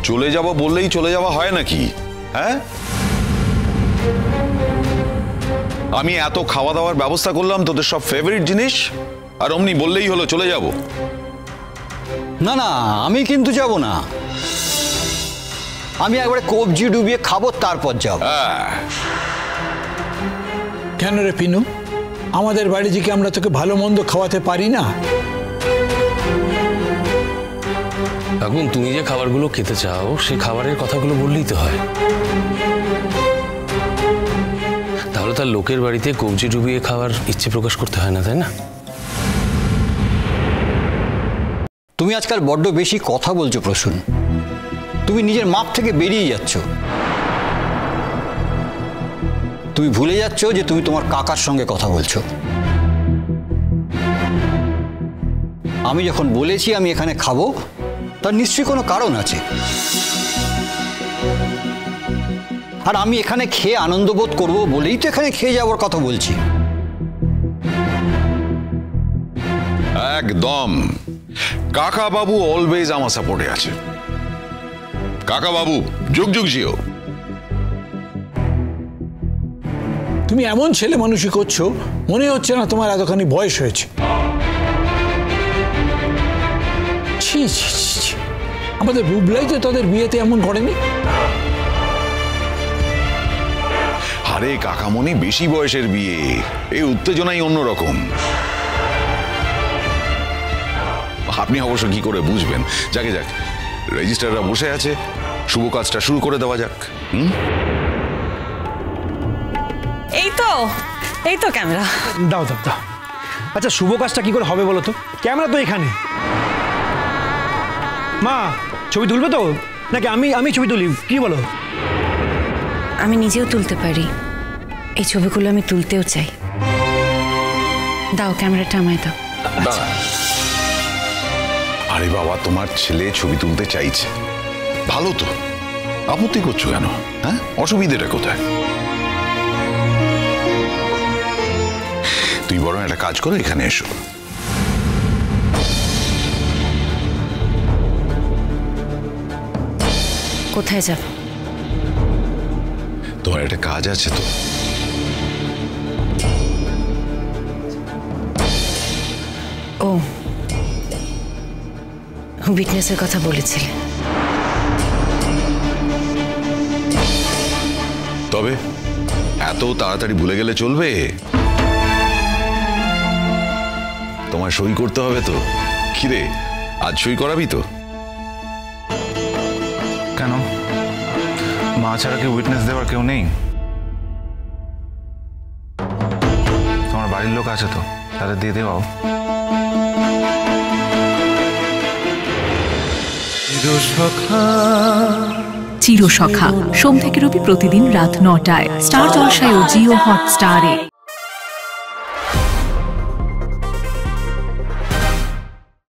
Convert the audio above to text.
চলে যাব বললেই চলে যাওয়া হয় নাকি? হ্যাঁ, আমি এত খাওয়া দাওয়ার ব্যবস্থা করলাম, তোদের সব ফেভারিট জিনিস, আর অমনি বললেই হলো চলে যাব? না না, আমি কিন্তু যাব না। আমি একবারে কবজি ডুবিয়ে খাবো, তারপর যাব। কেন রে পিনু, আমাদের বাড়ি থেকে আমরা তোকে ভালো মন্দ খাওয়াতে পারি না? এখন তুমি যে খাবারগুলো খেতে চাও সেই খাবারের কথাগুলো বললেই তো হয়। তাহলে তার লোকের বাড়িতে কবজি ডুবিয়ে খাওয়ার ইচ্ছে প্রকাশ করতে হয় না, তাই না? তুমি আজকাল বড্ড বেশি কথা বলছো প্রসূন। তুমি নিজের মাপ থেকে বেরিয়ে যাচ্ছ। তুমি ভুলে যাচ্ছ যে তুমি তোমার কাকার সঙ্গে কথা বলছো। আমি যখন বলেছি আমি এখানে খাবো, তার নিশ্চয়ই কোনো কারণ আছে। আর আমি এখানে খেয়ে আনন্দ বোধ করবো বলেই তো এখানে খেয়ে যাওয়ার কথা বলছি। একদম। কাকা বাবু অলওয়েজ আমার সাপোর্টে আছে। কাকা বাবু যুগ যুগ জিও। তুমি এমন ছেলে মানুষই করছো, মনে হচ্ছে না তোমার এতখানি বয়স হয়েছে। ছি ছি ছি, আমাদের বুবলাই তো তাদের বিয়েতে এমন করেনি। আরে কাকামণি, বেশি বয়সের বিয়ে, এই উত্তেজনাই অন্যরকম। আপনি অবশ্য কি করে বুঝবেন? যাকে যাক, রেজিস্ট্রাররা বসে আছে, শুভ কাজটা শুরু করে দেওয়া যাক। এই তো ক্যামেরা দাও দাও দাও। আচ্ছা, শুভ কাজটা কি করে হবে বলো তো? ক্যামেরা তো এখানে। মা ছবি তুলবে তো, নাকি আমি ছবি তুলি? কি বলো? আমি নিজেও তুলতে পারি, এই ছবিগুলো আমি তুলতেও চাই। দাও ক্যামেরাটা আমায় দাও। আরে বাবা, তোমার ছেলে ছবি তুলতে চাইছে, ভালো তো, আপত্তি করছো কেন? হ্যাঁ, অসুবিধাটা কোথায়? তুই বরং একটা কাজ করো, এখানে এসো। কোথায় যাব? তোমার একটা কাজ আছে তো। ও, উইটনেসের কথা বলেছিলে। তবে এত তাড়াতাড়ি ভুলে গেলে চলবে? তোমার সই করতে হবে তো। কিরে, আজ সই করাবি তো? কেন, মা ছাড়া কি উইটনেস দেওয়ার কেউ নেই? তোমার বাড়ির লোক আছে তো, তাদের দিয়ে দেওয়াও। চিরসখা সোম থেকে রবি প্রতিদিন রাত ৯টায় স্টার জলসায় ও জিও হটস্টারে।